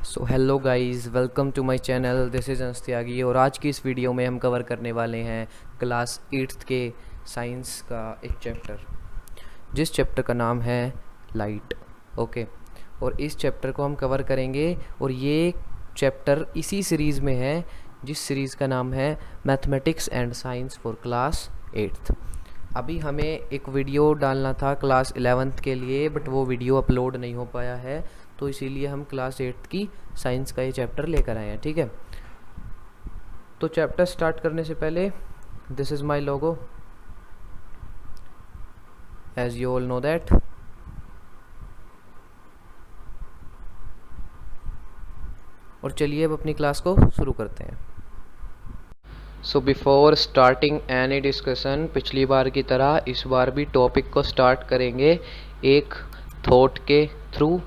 So hello guys, welcome to my channel. This is Ansh Tyagi और आज की इस वीडियो में हम कवर करने वाले हैं क्लास 8th के साइंस का एक चैप्टर, जिस चैप्टर का नाम है लाइट। ओके, और इस चैप्टर को हम कवर करेंगे और ये चैप्टर इसी सीरीज़ में है जिस सीरीज़ का नाम है mathematics and science for class 8th। अभी हमें एक वीडियो डालना था क्लास 11th के लिए, बट वो वीडियो अपलोड नहीं हो पाया है, तो इसीलिए हम क्लास 8th की साइंस का ये चैप्टर लेकर आए हैं। ठीक है, तो चैप्टर स्टार्ट करने से पहले this is my logo, as you all know that. और चलिए अब अपनी क्लास को शुरू करते हैं। So before starting any discussion, पिछली बार की तरह इस बार भी टॉपिक को स्टार्ट करेंगे एक थॉट के थ्रू।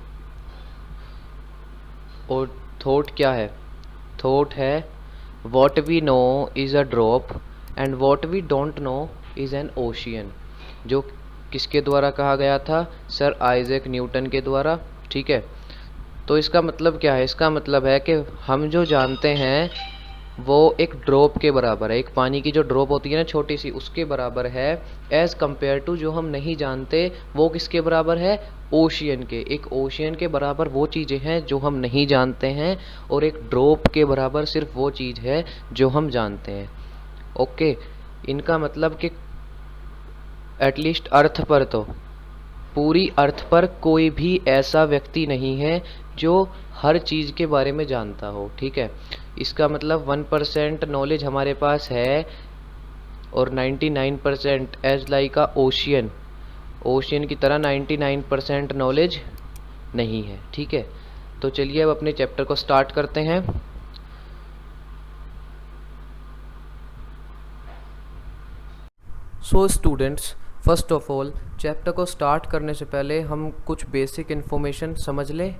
और थॉट क्या है? थॉट है what we know is a drop and what we don't know is an ocean. जो किसके द्वारा कहा गया था? सर आइजैक न्यूटन के द्वारा। ठीक है, तो इसका मतलब क्या है? इसका मतलब है कि हम जो जानते हैं वो एक ड्रॉप के बराबर है, एक पानी की जो ड्रॉप होती है ना छोटी सी, उसके बराबर है, एज़ कंपेयर टू जो हम नहीं जानते वो किसके बराबर है? ओशियन के। एक ओशियन के बराबर वो चीज़ें हैं जो हम नहीं जानते हैं, और एक ड्रॉप के बराबर सिर्फ वो चीज़ है जो हम जानते हैं। ओके, इनका मतलब कि एटलीस्ट अर्थ पर, तो पूरी अर्थ पर कोई भी ऐसा व्यक्ति नहीं है जो हर चीज़ के बारे में जानता हो। ठीक है, इसका मतलब 1% नॉलेज हमारे पास है और 99% as like a ocean, ocean की तरह 99% नॉलेज नहीं है। ठीक है, तो चलिए अब अपने चैप्टर को स्टार्ट करते हैं। So students, first of all chapter को स्टार्ट करने से पहले हम कुछ बेसिक इन्फॉर्मेशन समझ लें।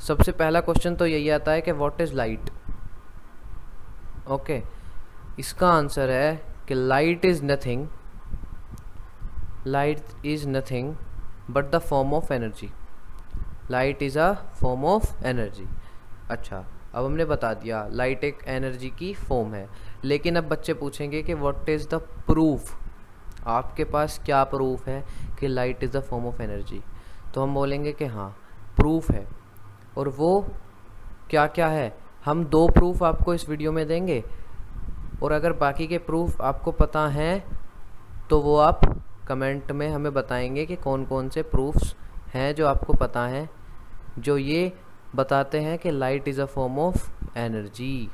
सबसे पहला क्वेश्चन तो यही आता है कि व्हाट इज़ लाइट। ओके, इसका आंसर है कि light is nothing but the form of energy. Light is a form of energy. अच्छा, अब हमने बता दिया लाइट एक एनर्जी की फॉर्म है, लेकिन अब बच्चे पूछेंगे कि व्हाट इज़ द प्रूफ। आपके पास क्या प्रूफ है कि light is the form of energy? तो हम बोलेंगे कि हाँ, प्रूफ है। और वो क्या क्या है? हम 2 प्रूफ आपको इस वीडियो में देंगे, और अगर बाकी के प्रूफ आपको पता हैं तो वो आप कमेंट में हमें बताएंगे कि कौन कौन से प्रूफ्स हैं जो आपको पता हैं, जो ये बताते हैं कि light is a form of energy.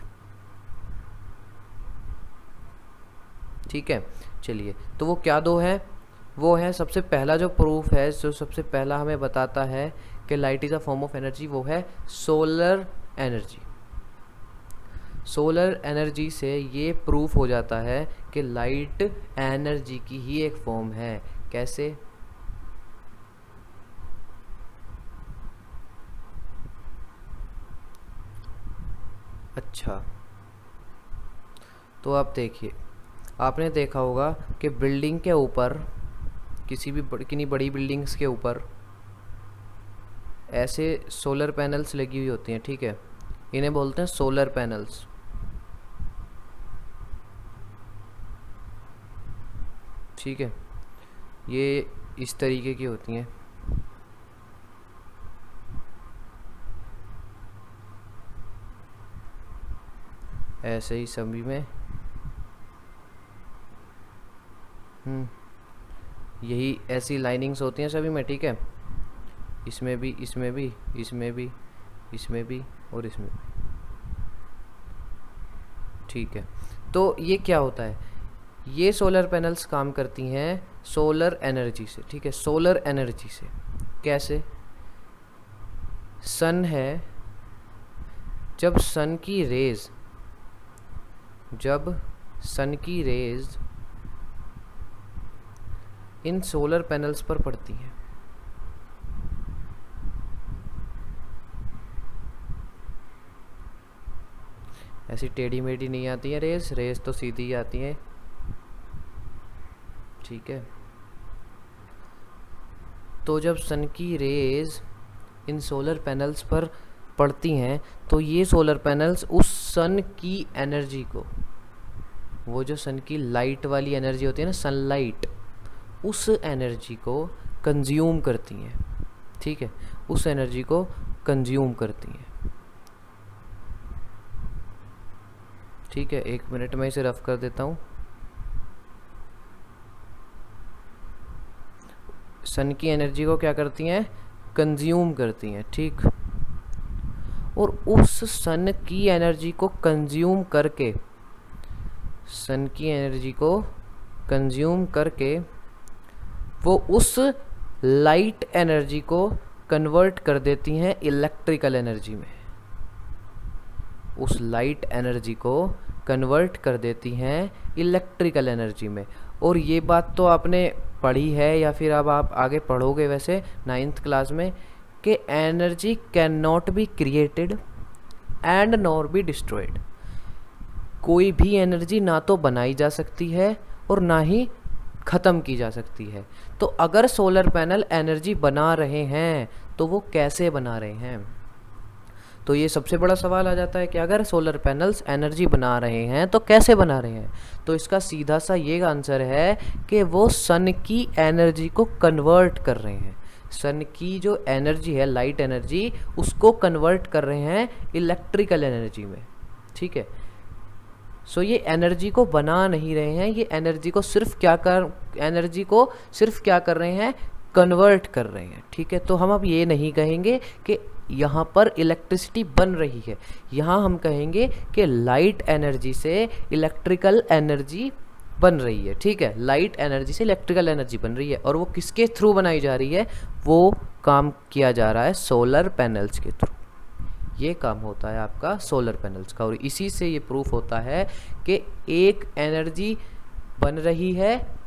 ठीक है, चलिए, तो वो क्या 2 हैं? वो है, सबसे पहला जो प्रूफ है, जो सबसे पहला हमें बताता है कि light is a form of energy, वो है सोलर एनर्जी। सोलर एनर्जी से ये प्रूफ हो जाता है कि लाइट एनर्जी की ही एक फॉर्म है। कैसे? अच्छा, तो आप देखिए, आपने देखा होगा कि बिल्डिंग के ऊपर, किसी भी कितनी बड़ी बिल्डिंग्स के ऊपर ऐसे सोलर पैनल्स लगी हुई होती हैं। ठीक है, इन्हें बोलते हैं सोलर पैनल्स। ठीक है, ये इस तरीके की होती हैं। ऐसे ही सभी में यही ऐसी लाइनिंग्स होती हैं सभी में। ठीक है, इसमें भी, इसमें भी, इसमें भी, इसमें भी, और इसमें भी। ठीक है, तो ये क्या होता है? ये सोलर पैनल्स काम करती हैं सोलर एनर्जी से। ठीक है, सोलर एनर्जी से कैसे? सन है, जब सन की रेज इन सोलर पैनल्स पर पड़ती हैं, ऐसी टेढ़ी मेढ़ी नहीं आती है रेज तो सीधी ही आती है। ठीक है, तो जब सन की रेज इन सोलर पैनल्स पर पड़ती हैं तो ये सोलर पैनल्स उस सन की एनर्जी को, वो जो सन की लाइट वाली एनर्जी होती है ना, सनलाइट, उस एनर्जी को कंज्यूम करती हैं। ठीक है, उस एनर्जी को कंज्यूम करती हैं। ठीक है, 1 मिनट में इसे रफ कर देता हूँ। सन की एनर्जी को क्या करती हैं? कंज्यूम करती हैं। ठीक, और उस सन की एनर्जी को कंज्यूम करके, सन की एनर्जी को कंज्यूम करके वो उस लाइट एनर्जी को कन्वर्ट कर देती हैं इलेक्ट्रिकल एनर्जी में। उस लाइट एनर्जी को कन्वर्ट कर देती हैं इलेक्ट्रिकल एनर्जी में। और ये बात तो आपने पढ़ी है या फिर अब आप आगे पढ़ोगे वैसे 9th क्लास में, कि energy can not be created and nor be destroyed. कोई भी एनर्जी ना तो बनाई जा सकती है और ना ही ख़त्म की जा सकती है। तो अगर सोलर पैनल एनर्जी बना रहे हैं तो वो कैसे बना रहे हैं? तो ये सबसे बड़ा सवाल आ जाता है कि अगर सोलर पैनल्स एनर्जी बना रहे हैं तो कैसे बना रहे हैं? तो इसका सीधा सा ये आंसर है कि वो सन की एनर्जी को कन्वर्ट कर रहे हैं। सन की जो एनर्जी है, लाइट एनर्जी, उसको कन्वर्ट कर रहे हैं इलेक्ट्रिकल एनर्जी में। ठीक है, सो ये एनर्जी को बना नहीं रहे हैं, ये एनर्जी को सिर्फ क्या कर रहे हैं? कन्वर्ट कर रहे हैं। ठीक है, तो हम अब ये नहीं कहेंगे कि यहाँ पर इलेक्ट्रिसिटी बन रही है, यहाँ हम कहेंगे कि लाइट एनर्जी से इलेक्ट्रिकल एनर्जी बन रही है। ठीक है, लाइट एनर्जी से इलेक्ट्रिकल एनर्जी बन रही है, और वो किसके थ्रू बनाई जा रही है? वो काम किया जा रहा है सोलर पैनल्स के थ्रू। ये काम होता है आपका सोलर पैनल्स का, और इसी से ये प्रूफ होता है कि एक एनर्जी बन रही है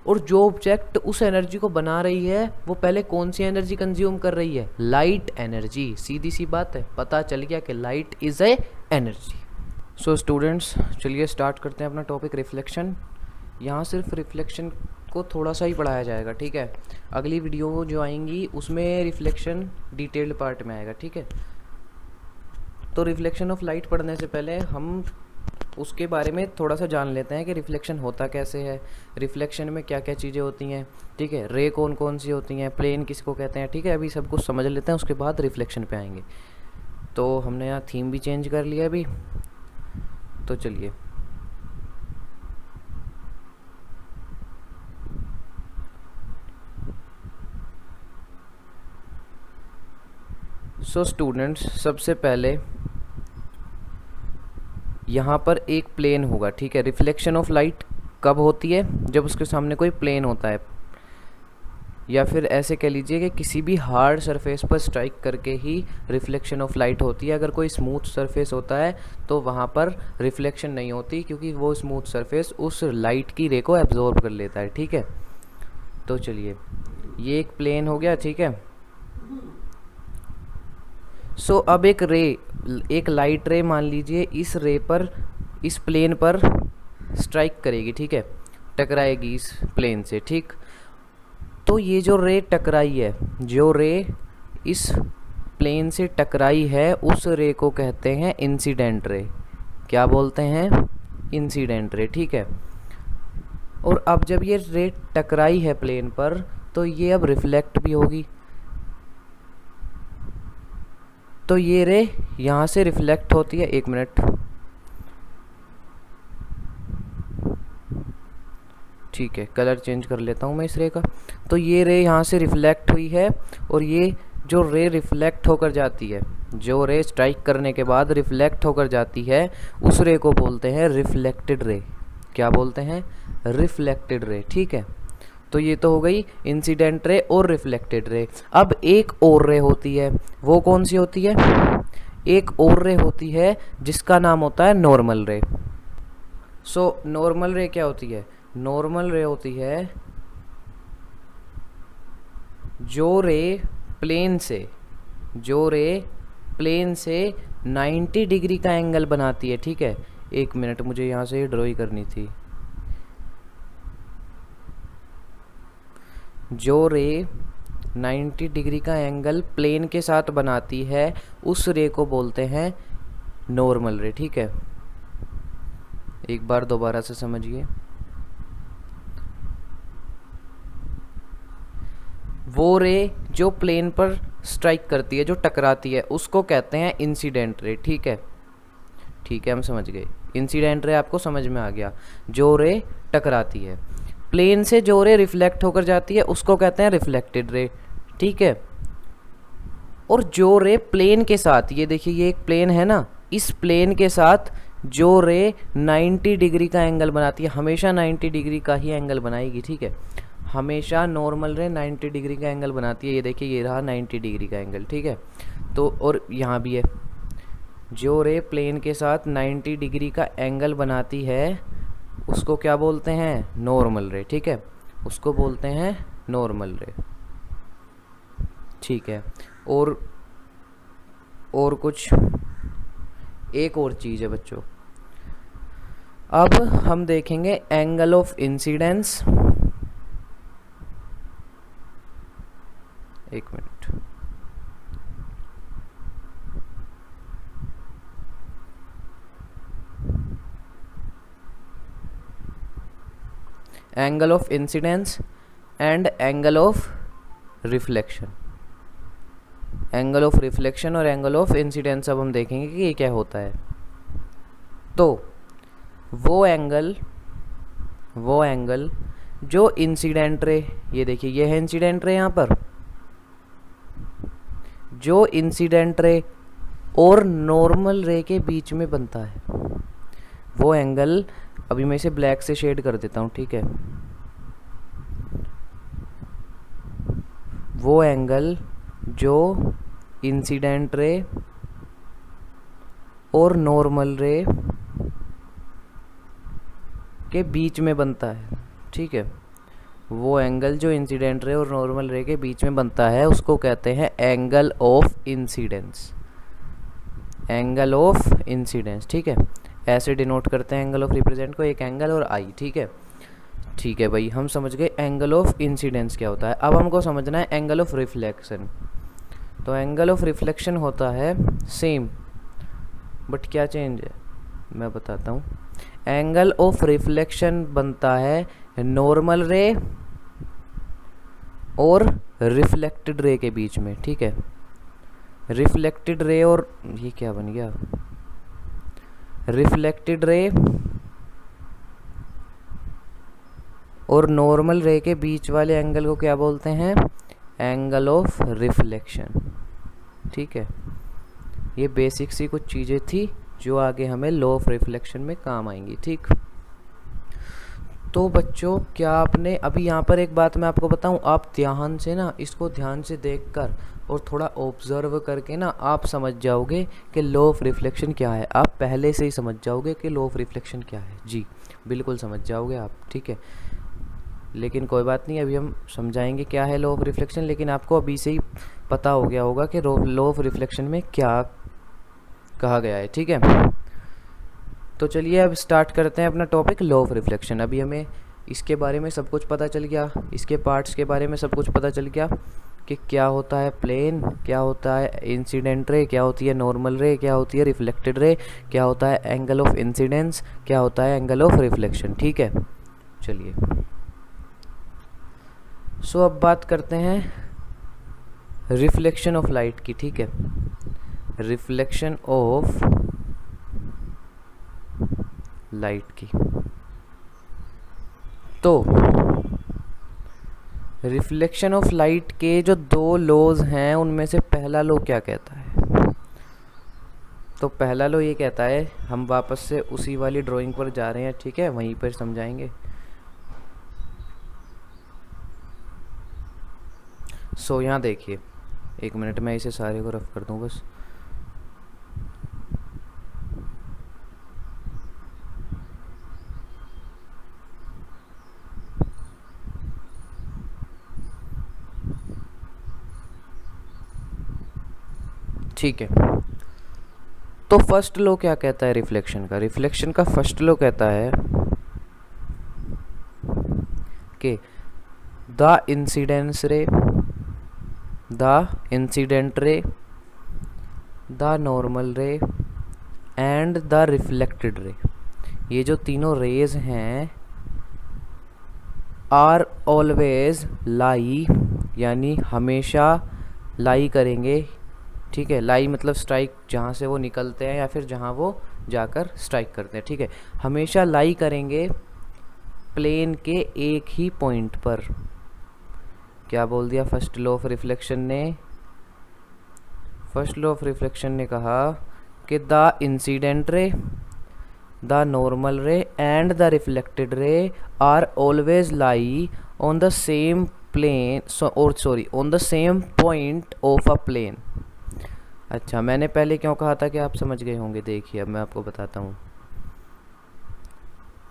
और जो ऑब्जेक्ट उस एनर्जी को बना रही है वो पहले कौन सी एनर्जी कंज्यूम कर रही है? Light energy. सीधी सी बात है, पता चल गया कि light is a energy. So students, चलिए स्टार्ट करते हैं अपना टॉपिक रिफ्लेक्शन। यहाँ सिर्फ रिफ्लेक्शन को थोड़ा सा ही पढ़ाया जाएगा। ठीक है, अगली वीडियो जो आएंगी उसमें रिफ्लेक्शन डिटेल्ड पार्ट में आएगा। ठीक है, तो रिफ्लेक्शन ऑफ लाइट पढ़ने से पहले हम उसके बारे में थोड़ा सा जान लेते हैं कि रिफ्लेक्शन होता कैसे है, रिफ्लेक्शन में क्या क्या चीज़ें होती हैं। ठीक है, रे कौन कौन सी होती हैं, प्लेन किसको कहते हैं। ठीक है, अभी सब कुछ समझ लेते हैं, उसके बाद रिफ्लेक्शन पे आएंगे। तो हमने यहाँ थीम भी चेंज कर लिया अभी, तो चलिए। सो स्टूडेंट्स, सबसे पहले यहाँ पर एक प्लेन होगा। ठीक है, रिफ्लेक्शन ऑफ लाइट कब होती है? जब उसके सामने कोई प्लेन होता है, या फिर ऐसे कह लीजिए कि किसी भी हार्ड सरफेस पर स्ट्राइक करके ही रिफ्लेक्शन ऑफ लाइट होती है। अगर कोई स्मूथ सरफेस होता है तो वहाँ पर रिफ्लेक्शन नहीं होती, क्योंकि वो स्मूथ सरफेस उस लाइट की रे को एब्जॉर्ब कर लेता है। ठीक है, तो चलिए, ये एक प्लेन हो गया। ठीक है, सो अब एक लाइट रे मान लीजिए इस रे पर, इस प्लेन पर स्ट्राइक करेगी। ठीक है, टकराएगी इस प्लेन से। ठीक, तो ये जो रे टकराई है, जो रे इस प्लेन से टकराई है, उस रे को कहते हैं इंसिडेंट रे। क्या बोलते हैं? Incident ray. ठीक है, और अब जब ये रे टकराई है प्लेन पर तो ये अब रिफ्लेक्ट भी होगी। तो ये रे यहाँ से रिफ्लेक्ट होती है। 1 मिनट, ठीक है, कलर चेंज कर लेता हूँ मैं इस रे का। तो ये रे यहाँ से रिफ्लेक्ट हुई है, और ये जो रे रिफ्लेक्ट होकर जाती है, जो रे स्ट्राइक करने के बाद रिफ्लेक्ट होकर जाती है, उस रे को बोलते हैं रिफ्लेक्टेड रे। क्या बोलते हैं? Reflected ray. ठीक है, तो ये तो हो गई इंसिडेंट रे और रिफ्लेक्टेड रे। अब एक और रे होती है, वो कौन सी होती है? एक और रे होती है जिसका नाम होता है नॉर्मल रे। सो नॉर्मल रे क्या होती है? नॉर्मल रे होती है जो रे प्लेन से 90 डिग्री का एंगल बनाती है। ठीक है, 1 मिनट, मुझे यहाँ से ड्रॉइंग करनी थी। जो रे 90 डिग्री का एंगल प्लेन के साथ बनाती है, उस रे को बोलते हैं नॉर्मल रे। ठीक है, एक बार दोबारा से समझिए। वो रे जो प्लेन पर स्ट्राइक करती है, जो टकराती है, उसको कहते हैं इंसिडेंट रे। ठीक है, ठीक है, हम समझ गए। इंसिडेंट रे आपको समझ में आ गया, जो रे टकराती है। प्लेन से जो रे रिफ्लेक्ट होकर जाती है उसको कहते हैं रिफ्लेक्टेड रे। ठीक है, और जो रे प्लेन के साथ, ये देखिए ये एक प्लेन है ना, इस प्लेन के साथ जो रे 90 डिग्री का एंगल बनाती है, हमेशा 90 डिग्री का ही एंगल बनाएगी। ठीक है, हमेशा नॉर्मल रे 90 डिग्री का एंगल बनाती है। ये देखिए ये रहा 90 डिग्री का एंगल। ठीक है, तो और यहाँ भी है, जो रे प्लेन के साथ 90 डिग्री का एंगल बनाती है उसको क्या बोलते हैं? नॉर्मल रे। ठीक है, उसको बोलते हैं नॉर्मल रे। ठीक है, और कुछ एक और चीज़ है बच्चों, अब हम देखेंगे एंगल ऑफ इंसिडेंस। एक minute, angle of incidence and angle of reflection. Angle of reflection और एंगल ऑफ इंसिडेंस अब हम देखेंगे कि ये क्या होता है। तो वो एंगल जो इंसिडेंट रे, ये देखिए ये है इंसिडेंट रे, यहाँ पर जो इंसिडेंट रे और नॉर्मल रे के बीच में बनता है, वो एंगल, अभी मैं इसे ब्लैक से शेड कर देता हूँ। ठीक है, वो एंगल जो इंसिडेंट रे और नॉर्मल रे के बीच में बनता है। ठीक है, वो एंगल जो इंसिडेंट रे और नॉर्मल रे के बीच में बनता है उसको कहते हैं angle of incidence. Angle of incidence. ठीक है, ऐसे डिनोट करते हैं एंगल ऑफ रिप्रेजेंट को, एक एंगल और आई। ठीक है, ठीक है भाई, हम समझ गए एंगल ऑफ इंसिडेंस क्या होता है। अब हमको समझना है एंगल ऑफ रिफ्लेक्शन। तो एंगल ऑफ रिफ्लेक्शन होता है सेम, बट क्या चेंज है मैं बताता हूँ। एंगल ऑफ रिफ्लेक्शन बनता है नॉर्मल रे और रिफ्लेक्टेड रे के बीच में। ठीक है, रिफ्लेक्टेड रे और ये क्या बन गया, रिफ्लेक्टेड रे और नॉर्मल रे के बीच वाले एंगल को क्या बोलते हैं? Angle of reflection. ठीक है, ये बेसिक सी कुछ चीज़ें थी जो आगे हमें लॉ ऑफ रिफ्लेक्शन में काम आएंगी। ठीक, तो बच्चों क्या आपने अभी यहाँ पर एक बात मैं आपको बताऊँ, आप ध्यान से ना इसको ध्यान से देखकर और थोड़ा ऑब्जर्व करके ना आप समझ जाओगे कि लॉ ऑफ रिफ्लेक्शन क्या है। आप पहले से ही समझ जाओगे कि लॉ ऑफ रिफ्लेक्शन क्या है। जी बिल्कुल समझ जाओगे आप। ठीक है, लेकिन कोई बात नहीं, अभी हम समझाएंगे क्या है लॉ ऑफ रिफ्लेक्शन, लेकिन आपको अभी से ही पता हो गया होगा कि लॉ ऑफ रिफ्लेक्शन में क्या कहा गया है। ठीक है, तो चलिए अब स्टार्ट करते हैं अपना टॉपिक लॉ ऑफ रिफ्लेक्शन। अभी हमें इसके बारे में सब कुछ पता चल गया, इसके पार्ट्स के बारे में सब कुछ पता चल गया कि क्या होता है प्लेन, क्या होता है इंसिडेंट रे, क्या होती है नॉर्मल रे, क्या होती है रिफ्लेक्टेड रे, क्या होता है एंगल ऑफ इंसिडेंस, क्या होता है एंगल ऑफ रिफ्लेक्शन। ठीक है, चलिए सो अब बात करते हैं रिफ्लेक्शन ऑफ लाइट की। ठीक है, रिफ्लेक्शन ऑफ लाइट की। तो रिफ्लेक्शन ऑफ लाइट के जो दो लॉज हैं उनमें से पहला लॉ क्या कहता है? तो पहला लॉ ये कहता है, हम वापस से उसी वाली ड्राइंग पर जा रहे हैं। ठीक है, वहीं पर समझाएंगे। सो यहाँ देखिए, एक मिनट मैं इसे सारे को रफ कर दूँ बस। ठीक है, तो फर्स्ट लॉ क्या कहता है रिफ्लेक्शन का? रिफ्लेक्शन का फर्स्ट लॉ कहता है कि द इंसिडेंस रे the incident ray, the normal ray and the reflected रे। ये जो तीनों रेज हैं आर ऑलवेज लाई, यानी हमेशा लाई करेंगे, ठीक है। लाई मतलब स्ट्राइक, जहाँ से वो निकलते हैं या फिर जहाँ वो जाकर स्ट्राइक करते हैं, ठीक है। हमेशा लाई करेंगे प्लेन के एक ही पॉइंट पर। क्या बोल दिया फर्स्ट लॉ ऑफ रिफ्लेक्शन ने? फर्स्ट लॉ ऑफ रिफ्लेक्शन ने कहा कि the incident ray, the normal ray and the reflected ray are always lie on the same plane, on the same point of a plane. अच्छा, मैंने पहले क्यों कहा था कि आप समझ गए होंगे? देखिए अब मैं आपको बताता हूँ।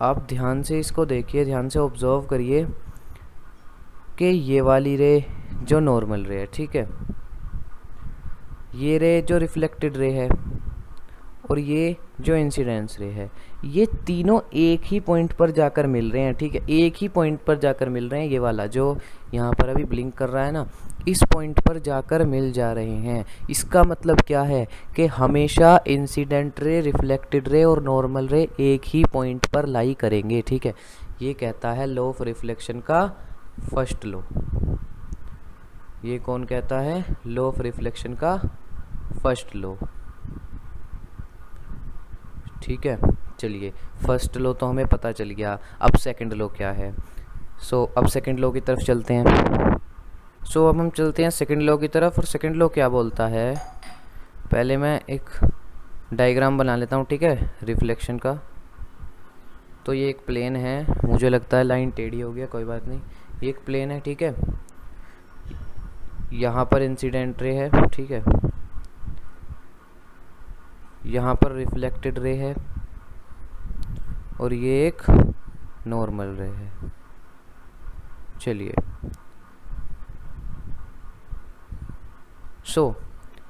आप ध्यान से इसको देखिए, ध्यान से ऑब्जर्व करिए कि ये वाली रे जो नॉर्मल रे है, ठीक है, ये रे जो रिफ्लेक्टेड रे है और ये जो इंसिडेंस रे है, ये तीनों एक ही पॉइंट पर जाकर मिल रहे हैं, ठीक है। एक ही पॉइंट पर जाकर मिल रहे हैं। ये वाला जो यहाँ पर अभी ब्लिंक कर रहा है ना, इस पॉइंट पर जाकर मिल जा रहे हैं। इसका मतलब क्या है कि हमेशा इंसिडेंट रे, रिफ्लेक्टेड रे और नॉर्मल रे एक ही पॉइंट पर लाई करेंगे, ठीक है। ये कहता है लॉ ऑफ रिफ्लेक्शन का फर्स्ट लॉ। ये कौन कहता है? लॉ ऑफ रिफ्लेक्शन का फर्स्ट लॉ, ठीक है। चलिए, फर्स्ट लॉ तो हमें पता चल गया। अब सेकंड लॉ क्या है? अब सेकंड लॉ की तरफ चलते हैं। अब हम चलते हैं सेकंड लॉ की तरफ। और सेकंड लॉ क्या बोलता है? पहले मैं एक डायग्राम बना लेता हूँ, ठीक है, रिफ्लेक्शन का। तो ये एक प्लेन है, मुझे लगता है लाइन टेढ़ी हो गया, कोई बात नहीं। ये एक प्लेन है, ठीक है। यहाँ पर इंसिडेंट रे है, ठीक है, यहाँ पर रिफ्लेक्टेड रे है और ये एक नॉर्मल रे है। चलिए,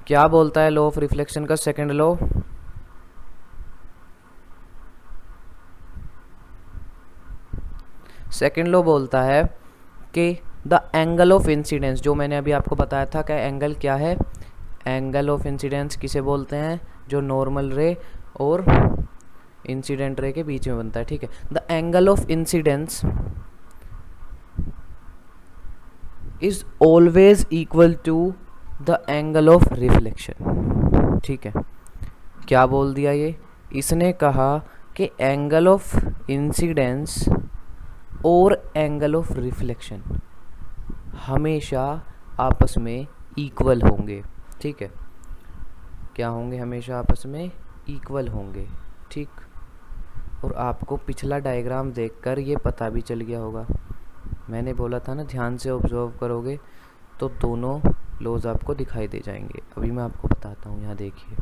क्या बोलता है लॉ ऑफ रिफ्लेक्शन का सेकंड लॉ? सेकंड लॉ बोलता है कि द एंगल ऑफ इंसिडेंस, जो मैंने अभी आपको बताया था कि एंगल क्या है, एंगल ऑफ इंसिडेंस किसे बोलते हैं? जो नॉर्मल रे और इंसिडेंट रे के बीच में बनता है, ठीक है। The angle of incidence is always equal to the angle of reflection, ठीक है। क्या बोल दिया ये? इसने कहा कि एंगल ऑफ इंसिडेंस और एंगल ऑफ रिफ्लेक्शन हमेशा आपस में इक्वल होंगे, ठीक है। क्या होंगे? हमेशा आपस में इक्वल होंगे, ठीक। और आपको पिछला डायग्राम देखकर ये पता भी चल गया होगा। मैंने बोला था ना, ध्यान से ऑब्जर्व करोगे तो दोनों लॉज आपको दिखाई दे जाएंगे। अभी मैं आपको बताता हूँ, यहाँ देखिए।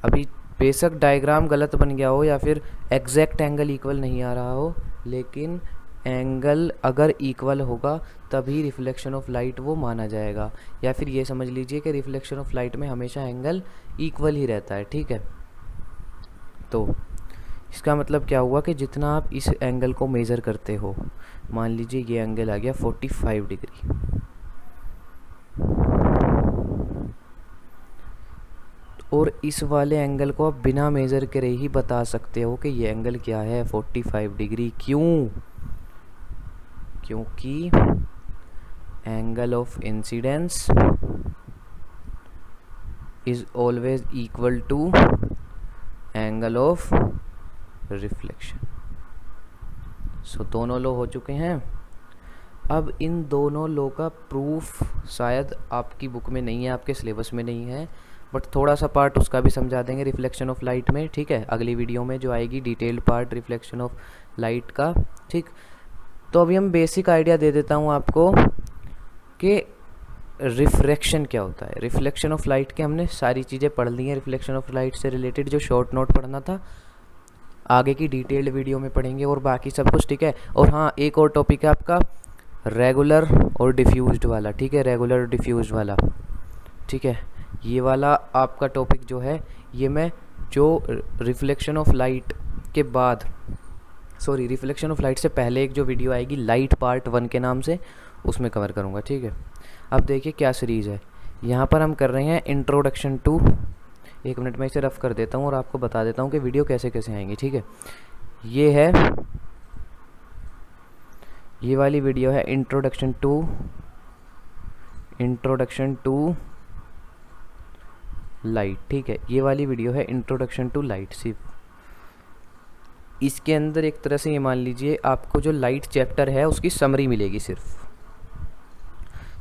अभी बेशक डायग्राम गलत बन गया हो या फिर एग्जैक्ट एंगल इक्वल नहीं आ रहा हो, लेकिन एंगल अगर इक्वल होगा तभी रिफ्लेक्शन ऑफ लाइट वो माना जाएगा। या फिर ये समझ लीजिए कि रिफ्लेक्शन ऑफ लाइट में हमेशा एंगल इक्वल ही रहता है, ठीक है। तो इसका मतलब क्या हुआ कि जितना आप इस एंगल को मेज़र करते हो, मान लीजिए ये एंगल आ गया 45 डिग्री, और इस वाले एंगल को आप बिना मेज़र करे ही बता सकते हो कि ये एंगल क्या है, 45 डिग्री। क्यों? क्योंकि angle of incidence is always equal to angle of reflection. दोनों लॉ हो चुके हैं। अब इन दोनों लॉ का प्रूफ शायद आपकी बुक में नहीं है, आपके सिलेबस में नहीं है, बट थोड़ा सा पार्ट उसका भी समझा देंगे रिफ्लेक्शन ऑफ लाइट में, ठीक है। अगली वीडियो में जो आएगी detailed part reflection of light का, ठीक। तो अभी हम बेसिक आइडिया दे देता हूँ आपको कि रिफ्रैक्शन क्या होता है। रिफ्लेक्शन ऑफ लाइट के हमने सारी चीज़ें पढ़ ली हैं। रिफ्लेक्शन ऑफ लाइट से रिलेटेड जो शॉर्ट नोट पढ़ना था आगे की डिटेल्ड वीडियो में पढ़ेंगे, और बाकी सब कुछ, ठीक है। और हाँ, एक और टॉपिक है आपका रेगुलर और डिफ्यूज्ड वाला, ठीक है, रेगुलर और डिफ्यूज्ड वाला, ठीक है। ये वाला आपका टॉपिक जो है, ये मैं जो रिफ्लेक्शन ऑफ लाइट के बाद, सॉरी, रिफ्लेक्शन ऑफ लाइट से पहले एक जो वीडियो आएगी लाइट पार्ट 1 के नाम से, उसमें कवर करूँगा, ठीक है। अब देखिए क्या सीरीज़ है। यहाँ पर हम कर रहे हैं इंट्रोडक्शन टू, 1 मिनट में इसे रफ कर देता हूँ और आपको बता देता हूँ कि वीडियो कैसे कैसे आएंगी, ठीक है। ये वाली वीडियो है इंट्रोडक्शन टू लाइट, ठीक है। ये वाली वीडियो है इंट्रोडक्शन टू लाइट। सिर्फ इसके अंदर एक तरह से ये मान लीजिए आपको जो लाइट चैप्टर है उसकी समरी मिलेगी। सिर्फ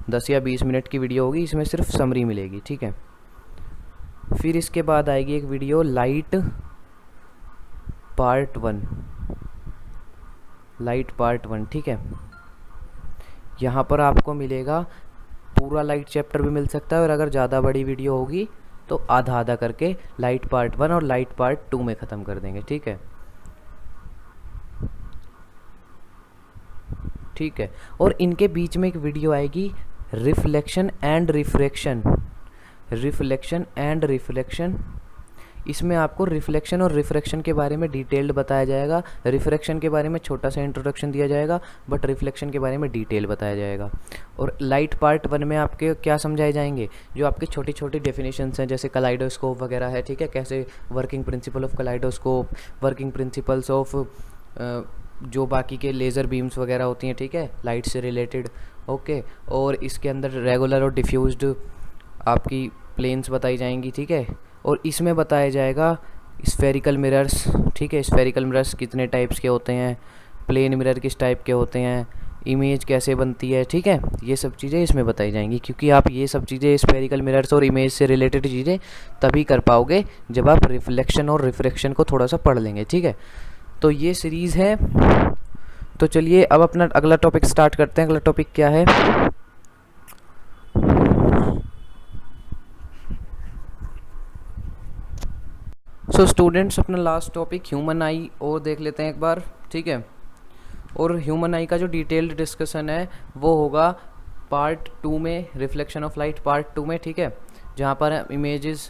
10 या 20 मिनट की वीडियो होगी, इसमें सिर्फ समरी मिलेगी, ठीक है। फिर इसके बाद आएगी एक वीडियो लाइट पार्ट 1, ठीक है। यहाँ पर आपको मिलेगा पूरा लाइट चैप्टर भी मिल सकता है, और अगर ज़्यादा बड़ी वीडियो होगी तो आधा आधा करके लाइट पार्ट 1 और लाइट पार्ट 2 में ख़त्म कर देंगे, ठीक है। ठीक है, और इनके बीच में एक वीडियो आएगी रिफ्लेक्शन एंड रिफ्लेक्शन। इसमें आपको रिफ्लेक्शन और रिफ्रैक्शन के बारे में डिटेल्ड बताया जाएगा। रिफ्रैक्शन के बारे में छोटा सा इंट्रोडक्शन दिया जाएगा, बट रिफ्लेक्शन के बारे में डिटेल बताया जाएगा। और लाइट पार्ट 1 में आपके क्या समझाए जाएंगे, जो आपकी छोटी छोटी डेफिनेशंस हैं, जैसे कलाइडोस्कोप वगैरह है, ठीक है। कैसे working principle of kaleidoscope, working principles of जो बाकी के लेज़र बीम्स वगैरह होती हैं, ठीक है, लाइट से रिलेटेड, ओके। और इसके अंदर रेगुलर और डिफ्यूज्ड आपकी प्लेन्स बताई जाएंगी, ठीक है। और इसमें बताया जाएगा स्फेरिकल मिरर्स, ठीक है। स्फेरिकल मिरर्स कितने टाइप्स के होते हैं, प्लेन मिरर किस टाइप के होते हैं, इमेज कैसे बनती है, ठीक है। ये सब चीज़ें इसमें बताई जाएंगी, क्योंकि आप ये सब चीज़ें स्फेरिकल मिरर्स और इमेज से रिलेटेड चीज़ें तभी कर पाओगे जब आप रिफ्लेक्शन और रिफ्रैक्शन को थोड़ा सा पढ़ लेंगे, ठीक है। तो ये सीरीज़ है। तो चलिए अब अपना अगला टॉपिक स्टार्ट करते हैं। अगला टॉपिक क्या है? सो स्टूडेंट्स, अपना लास्ट टॉपिक ह्यूमन आई और देख लेते हैं एक बार, ठीक है। और ह्यूमन आई का जो डिटेल्ड डिस्कशन है वो होगा पार्ट 2 में, रिफ्लेक्शन ऑफ लाइट पार्ट 2 में, ठीक है। जहाँ पर इमेजेस,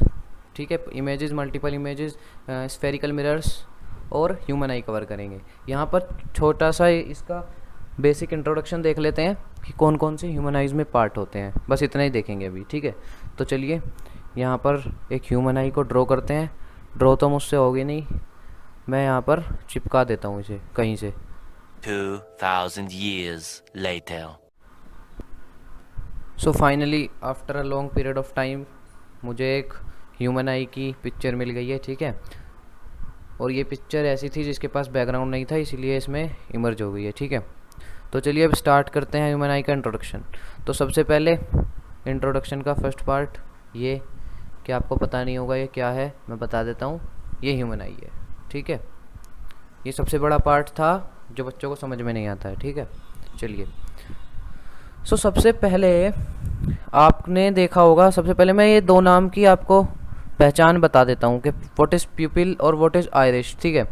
ठीक है, images, multiple images, spherical mirrors और ह्यूमन आई कवर करेंगे। यहाँ पर छोटा सा इसका बेसिक इंट्रोडक्शन देख लेते हैं कि कौन कौन से ह्यूमन आइज़ में पार्ट होते हैं, बस इतना ही देखेंगे अभी, ठीक है। तो चलिए यहाँ पर एक ह्यूमन आई को ड्रॉ करते हैं। ड्रॉ तो मुझसे होगी नहीं, मैं यहाँ पर चिपका देता हूँ इसे कहीं से। 2000 years later. So finally after a long period of time मुझे एक ह्यूमन आई की पिक्चर मिल गई है, ठीक है। और ये पिक्चर ऐसी थी जिसके पास बैकग्राउंड नहीं था, इसीलिए इसमें इमर्ज हो गई है, ठीक है। तो चलिए अब स्टार्ट करते हैं ह्यूमन आई का इंट्रोडक्शन। तो सबसे पहले इंट्रोडक्शन का फर्स्ट पार्ट, ये कि आपको पता नहीं होगा ये क्या है, मैं बता देता हूँ। ये ह्यूमन आई है, ठीक है। ये सबसे बड़ा पार्ट था जो बच्चों को समझ में नहीं आता है, ठीक है। चलिए, सो सबसे पहले आपने देखा होगा, सबसे पहले मैं ये 2 नाम की आपको पहचान बता देता हूँ कि व्हाट इज़ प्यूपिल और व्हाट इज़ आइरिश, ठीक है।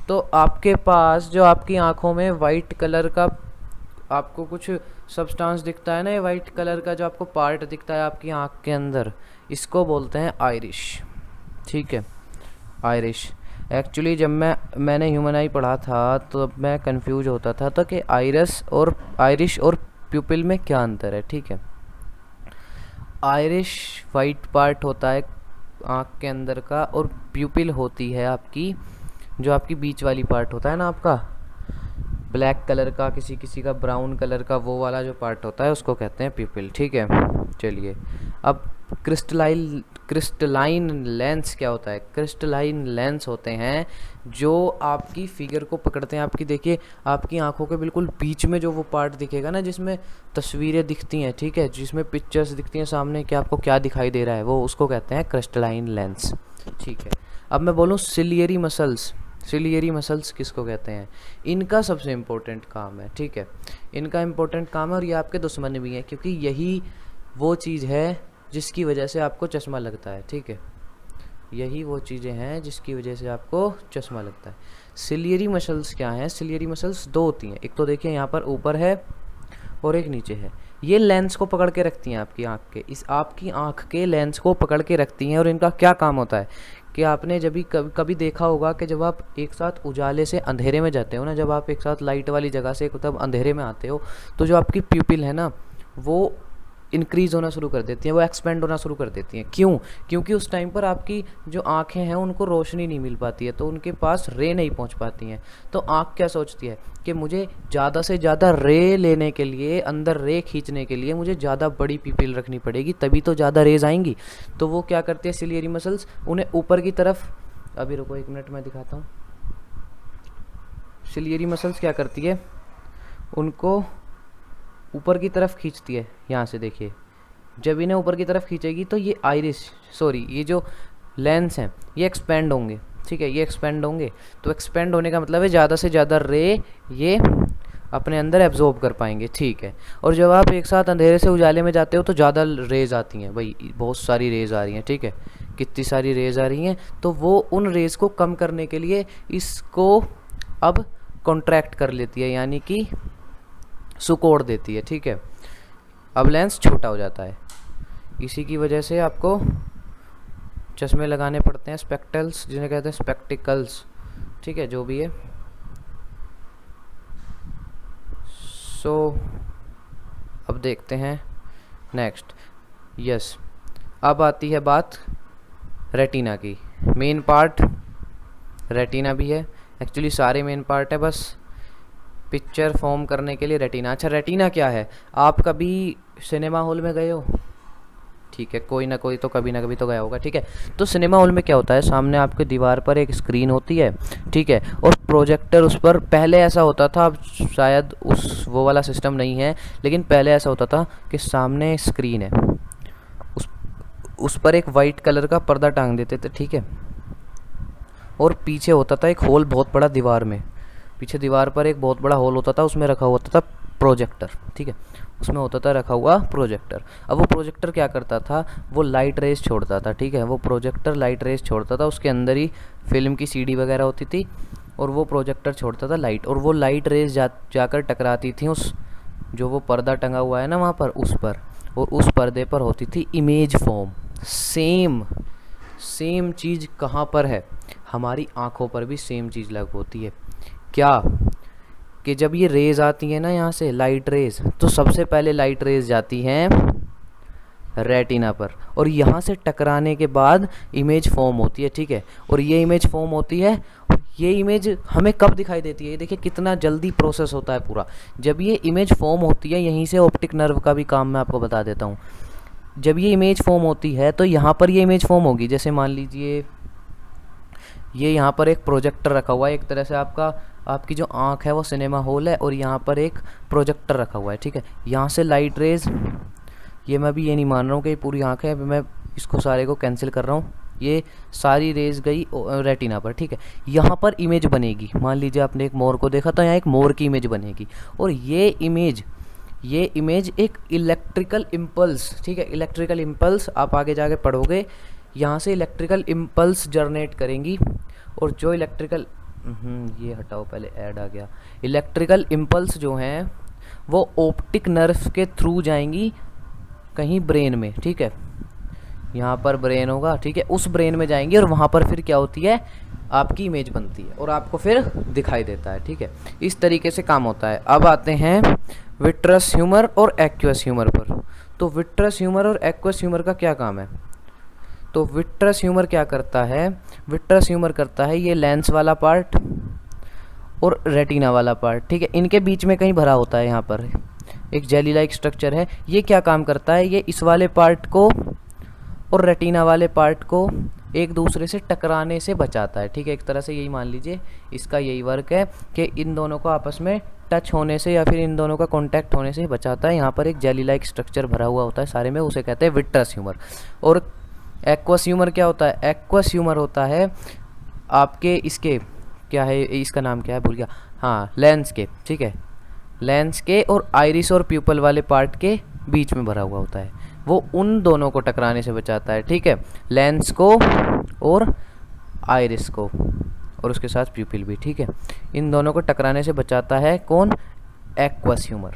तो आपके पास जो आपकी आँखों में वाइट कलर का आपको कुछ सब्सटेंस दिखता है ना, ये वाइट कलर का जो आपको पार्ट दिखता है आपकी आँख के अंदर, इसको बोलते हैं आइरिश, ठीक है। आइरिश एक्चुअली जब मैंने ह्यूमन आई पढ़ा था तो मैं कंफ्यूज होता था तो कि आइरिश और प्यूपिल में क्या अंतर है, ठीक है। आइरिश वाइट पार्ट होता है आँख के अंदर का, और प्यूपिल होती है आपकी जो आपकी बीच वाली पार्ट होता है ना आपका ब्लैक कलर का, किसी किसी का ब्राउन कलर का, वो वाला जो पार्ट होता है उसको कहते हैं प्यूपिल, ठीक है। चलिए अब क्रिस्टलाइन लेंस क्या होता है? क्रिस्टलाइन लेंस होते हैं जो आपकी फिगर को पकड़ते हैं। आपकी देखिए, आपकी आंखों के बिल्कुल बीच में जो वो पार्ट दिखेगा ना, जिसमें तस्वीरें दिखती हैं, ठीक है, जिसमें पिक्चर्स दिखती हैं सामने कि आपको क्या दिखाई दे रहा है, वो उसको कहते हैं क्रिस्टलाइन लेंस, ठीक है। अब मैं बोलूँ सिलियरी मसल्स, सिलियरी मसल्स किसको कहते हैं? इनका सबसे इम्पोर्टेंट काम है, ठीक है, इनका इम्पोर्टेंट काम है, और ये आपके दुश्मन भी हैं, क्योंकि यही वो चीज़ है जिसकी वजह से आपको चश्मा लगता है, ठीक है। यही वो चीज़ें हैं जिसकी वजह से आपको चश्मा लगता है। सिलियरी मसल्स क्या हैं? सिलियरी मसल्स 2 होती हैं, एक तो देखिए यहाँ पर ऊपर है और एक नीचे है। ये लेंस को पकड़ के रखती हैं आपकी आँख के, इस आपकी आँख के लेंस को पकड़ के रखती हैं। और इनका क्या काम होता है कि आपने जब भी कभी देखा होगा कि जब आप एक साथ उजाले से अंधेरे में जाते हो ना, जब आप एक साथ लाइट वाली जगह से तब अंधेरे में आते हो, तो जो आपकी प्यूपिल है ना, वो इंक्रीज़ होना शुरू कर देती हैं, वो एक्सपेंड होना शुरू कर देती हैं। क्यों? क्योंकि उस टाइम पर आपकी जो आँखें हैं उनको रोशनी नहीं मिल पाती है, तो उनके पास रे नहीं पहुंच पाती हैं। तो आँख क्या सोचती है कि मुझे ज़्यादा से ज़्यादा रे लेने के लिए, अंदर रे खींचने के लिए मुझे ज़्यादा बड़ी पीपल रखनी पड़ेगी, तभी तो ज़्यादा रेज आएंगी। तो वो क्या करती है सिलियरी मसल्स, उन्हें ऊपर की तरफ, अभी रुको 1 मिनट मैं दिखाता हूँ। सिलियरी मसल्स क्या करती है, उनको ऊपर की तरफ खींचती है। यहाँ से देखिए, जब इन्हें ऊपर की तरफ खींचेगी तो ये ये जो लेंस हैं ये एक्सपेंड होंगे, ठीक है, ये एक्सपेंड होंगे। तो एक्सपेंड होने का मतलब है ज़्यादा से ज़्यादा रे ये अपने अंदर एब्जॉर्ब कर पाएंगे, ठीक है। और जब आप एक साथ अंधेरे से उजाले में जाते हो तो ज़्यादा रेज आती हैं, भाई बहुत सारी रेज आ रही हैं, ठीक है, कितनी सारी रेज आ रही हैं। तो वो उन रेज को कम करने के लिए इसको अब कॉन्ट्रैक्ट कर लेती है, यानी कि सुकोड़ देती है, ठीक है। अब लेंस छोटा हो जाता है, इसी की वजह से आपको चश्मे लगाने पड़ते हैं, स्पेक्टल्स जिन्हें कहते हैं, स्पेक्टिकल्स, ठीक है, जो भी है। सो अब देखते हैं नेक्स्ट। यस, अब आती है बात रेटिना की। मेन पार्ट रेटिना भी है, एक्चुअली सारे मेन पार्ट है, बस पिक्चर फॉर्म करने के लिए रेटिना। अच्छा, रेटिना क्या है? आप कभी सिनेमा हॉल में गए हो? ठीक है, कोई ना कोई तो कभी ना कभी तो गया होगा, ठीक है। तो सिनेमा हॉल में क्या होता है, सामने आपके दीवार पर एक स्क्रीन होती है, ठीक है, और प्रोजेक्टर उस पर, पहले ऐसा होता था, अब शायद वो वाला सिस्टम नहीं है, लेकिन पहले ऐसा होता था कि सामने स्क्रीन है, उस पर एक वाइट कलर का पर्दा टांग देते थे, ठीक है, और पीछे होता था एक होल बहुत बड़ा दीवार में, पीछे दीवार पर एक बहुत बड़ा होल होता था, उसमें रखा हुआ होता था प्रोजेक्टर, ठीक है, उसमें होता था रखा हुआ प्रोजेक्टर। अब वो प्रोजेक्टर क्या करता था, वो लाइट रेज छोड़ता था, ठीक है, वो प्रोजेक्टर लाइट रेज छोड़ता था, उसके अंदर ही फिल्म की सीडी वगैरह होती थी, और वो प्रोजेक्टर छोड़ता था लाइट, और वो लाइट रेज जाकर टकराती थी उस जो वो पर्दा टंगा हुआ है ना वहाँ पर, उस पर, और उस पर्दे पर होती थी इमेज फॉर्म। सेम चीज़ कहाँ पर है, हमारी आँखों पर भी सेम चीज़ लागू होती है। क्या कि जब ये रेज आती है ना यहाँ से लाइट रेज, तो सबसे पहले लाइट रेज जाती हैं रेटिना पर, और यहाँ से टकराने के बाद इमेज फॉर्म होती है, ठीक है, और ये इमेज फॉर्म होती है, ये इमेज हमें कब दिखाई देती है, ये देखिए कितना जल्दी प्रोसेस होता है पूरा। जब ये इमेज फॉर्म होती है, यहीं से ऑप्टिक नर्व का भी काम मैं आपको बता देता हूँ। जब ये इमेज फॉर्म होती है तो यहाँ पर ये इमेज फॉर्म होगी, जैसे मान लीजिए ये यहाँ पर एक प्रोजेक्टर रखा हुआ है, एक तरह से आपकी जो आँख है वो सिनेमा हॉल है, और यहाँ पर एक प्रोजेक्टर रखा हुआ है, ठीक है। यहाँ से लाइट रेज, ये मैं भी ये नहीं मान रहा हूँ कि पूरी आँख है, मैं इसको सारे को कैंसिल कर रहा हूँ, ये सारी रेज गई रेटिना पर, ठीक है। यहाँ पर इमेज बनेगी, मान लीजिए आपने एक मोर को देखा तो यहाँ एक मोर की इमेज बनेगी, और ये इमेज एक इलेक्ट्रिकल इम्पल्स, ठीक है, इलेक्ट्रिकल इम्पल्स आप आगे जाके पढ़ोगे, यहाँ से इलेक्ट्रिकल इम्पल्स जनरेट करेंगी, और जो इलेक्ट्रिकल ये हटाओ, पहले ऐड आ गया। इलेक्ट्रिकल इम्पल्स जो हैं वो ऑप्टिक नर्व के थ्रू जाएंगी कहीं ब्रेन में, ठीक है, यहाँ पर ब्रेन होगा, ठीक है, उस ब्रेन में जाएंगी, और वहाँ पर फिर क्या होती है, आपकी इमेज बनती है, और आपको फिर दिखाई देता है, ठीक है। इस तरीके से काम होता है। अब आते हैं विट्रस ह्यूमर और एक्वस ह्यूमर पर। तो विट्रस ह्यूमर और एक्वस ह्यूमर का क्या काम है? तो विट्रस ह्यूमर क्या करता है, विट्रस ह्यूमर करता है ये लेंस वाला पार्ट और रेटिना वाला पार्ट, ठीक है, इनके बीच में कहीं भरा होता है, यहाँ पर एक जेली लाइक स्ट्रक्चर है। ये क्या काम करता है, ये इस वाले पार्ट को और रेटिना वाले पार्ट को एक दूसरे से टकराने से बचाता है, ठीक है, एक तरह से यही मान लीजिए इसका यही वर्क है कि इन दोनों को आपस में टच होने से या फिर इन दोनों का कांटेक्ट होने से बचाता है। यहाँ पर एक जेली लाइक स्ट्रक्चर भरा हुआ होता है सारे में, उसे कहते हैं विट्रस ह्यूमर। और एक्वस ह्यूमर क्या होता है? एक्वस ह्यूमर होता है आपके इसके क्या है, इसका नाम क्या है भूल गया, हाँ लेंस के, ठीक है, लेंस के और आइरिस और प्यूपल वाले पार्ट के बीच में भरा हुआ होता है, वो उन दोनों को टकराने से बचाता है, ठीक है, लेंस को और आइरिस को, और उसके साथ प्यूपिल भी, ठीक है, इन दोनों को टकराने से बचाता है कौन? एक्वस ह्यूमर,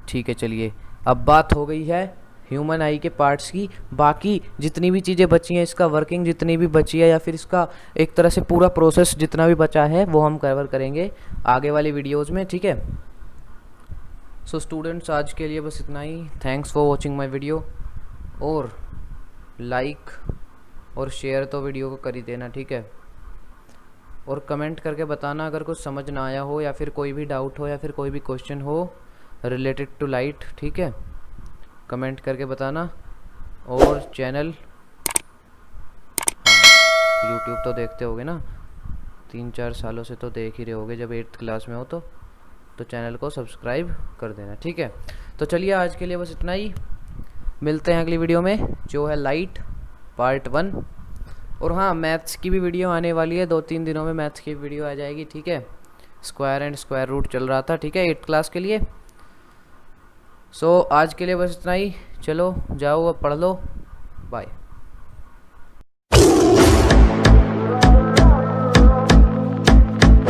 ठीक है। चलिए अब बात हो गई है ह्यूमन आई के पार्ट्स की, बाकी जितनी भी चीज़ें बची हैं, इसका वर्किंग जितनी भी बची है या फिर इसका एक तरह से पूरा प्रोसेस जितना भी बचा है वो हम कवर करेंगे आगे वाली वीडियोस में, ठीक है। सो स्टूडेंट्स, आज के लिए बस इतना ही। Thanks for watching my video, और लाइक और शेयर तो वीडियो को कर ही देना, ठीक है। और कमेंट करके बताना अगर कुछ समझ ना आया हो, या फिर कोई भी डाउट हो, या फिर कोई भी क्वेश्चन हो रिलेटेड टू लाइट, ठीक है। कमेंट करके बताना। और चैनल, हाँ, यूट्यूब तो देखते होगे ना, 3-4 सालों से तो देख ही रहे होगे, जब 8th क्लास में हो तो चैनल को सब्सक्राइब कर देना, ठीक है। तो चलिए आज के लिए बस इतना ही, मिलते हैं अगली वीडियो में जो है लाइट पार्ट 1। और हाँ, मैथ्स की भी वीडियो आने वाली है, 2-3 दिनों में मैथ्स की वीडियो आ जाएगी, ठीक है। स्क्वायर एंड स्क्वायर रूट चल रहा था, ठीक है, 8th क्लास के लिए। सो आज के लिए बस इतना ही, चलो जाओ अब पढ़ लो, बाय।